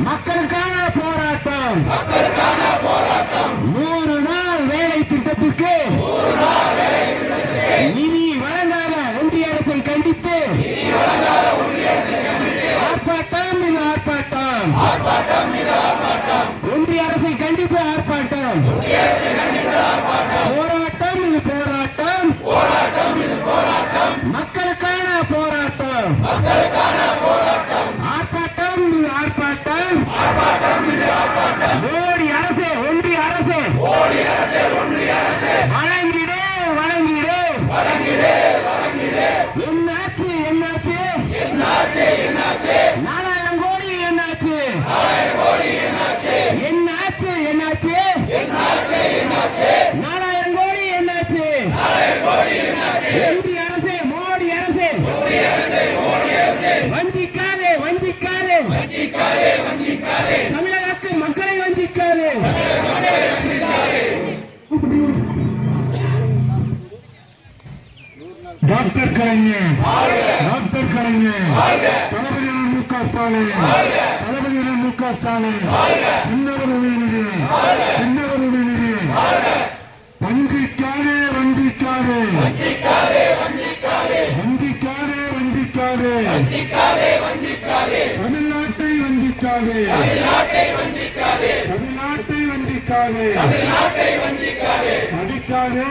மக்களுக்கான போராட்டம் 100 நாள் வேலை திட்டத்திற்கு நிதி வழங்காத ஒன்றிய அரசை கண்டித்து ஆர்ப்பாட்டம் இது ஆர்ப்பாட்டம். ஒன்றிய அரசை கண்டித்து ஆர்ப்பாட்டம். போராட்டம் இது போராட்டம். மக்களுக்கான போராட்டம். ஆர்ப்பாட்டம் இது ஆர்ப்பாட்டம். மோடி அரசு ஒன்றிய அரசு வழங்கிடு வழங்கிடு. என்னாச்சு என்னாச்சு 4000 கோடி என்னாச்சு என்னாச்சு 4000 கோடி என்னாச்சு. ஒன்றிய அரசு மோடி அரசு வஞ்சிக்காதே வஞ்சிக்காதே. தமிழகத்து மக்களை வஞ்சிக்காதே. டாக்டர் கலைஞர் தளபதிகள் மு.க. ஸ்டாலின் சின்னவர் உதயநிதி வஞ்சிக்காதே தமிழ்நாட்டை வஞ்சிக்காதே. அடிக்காதே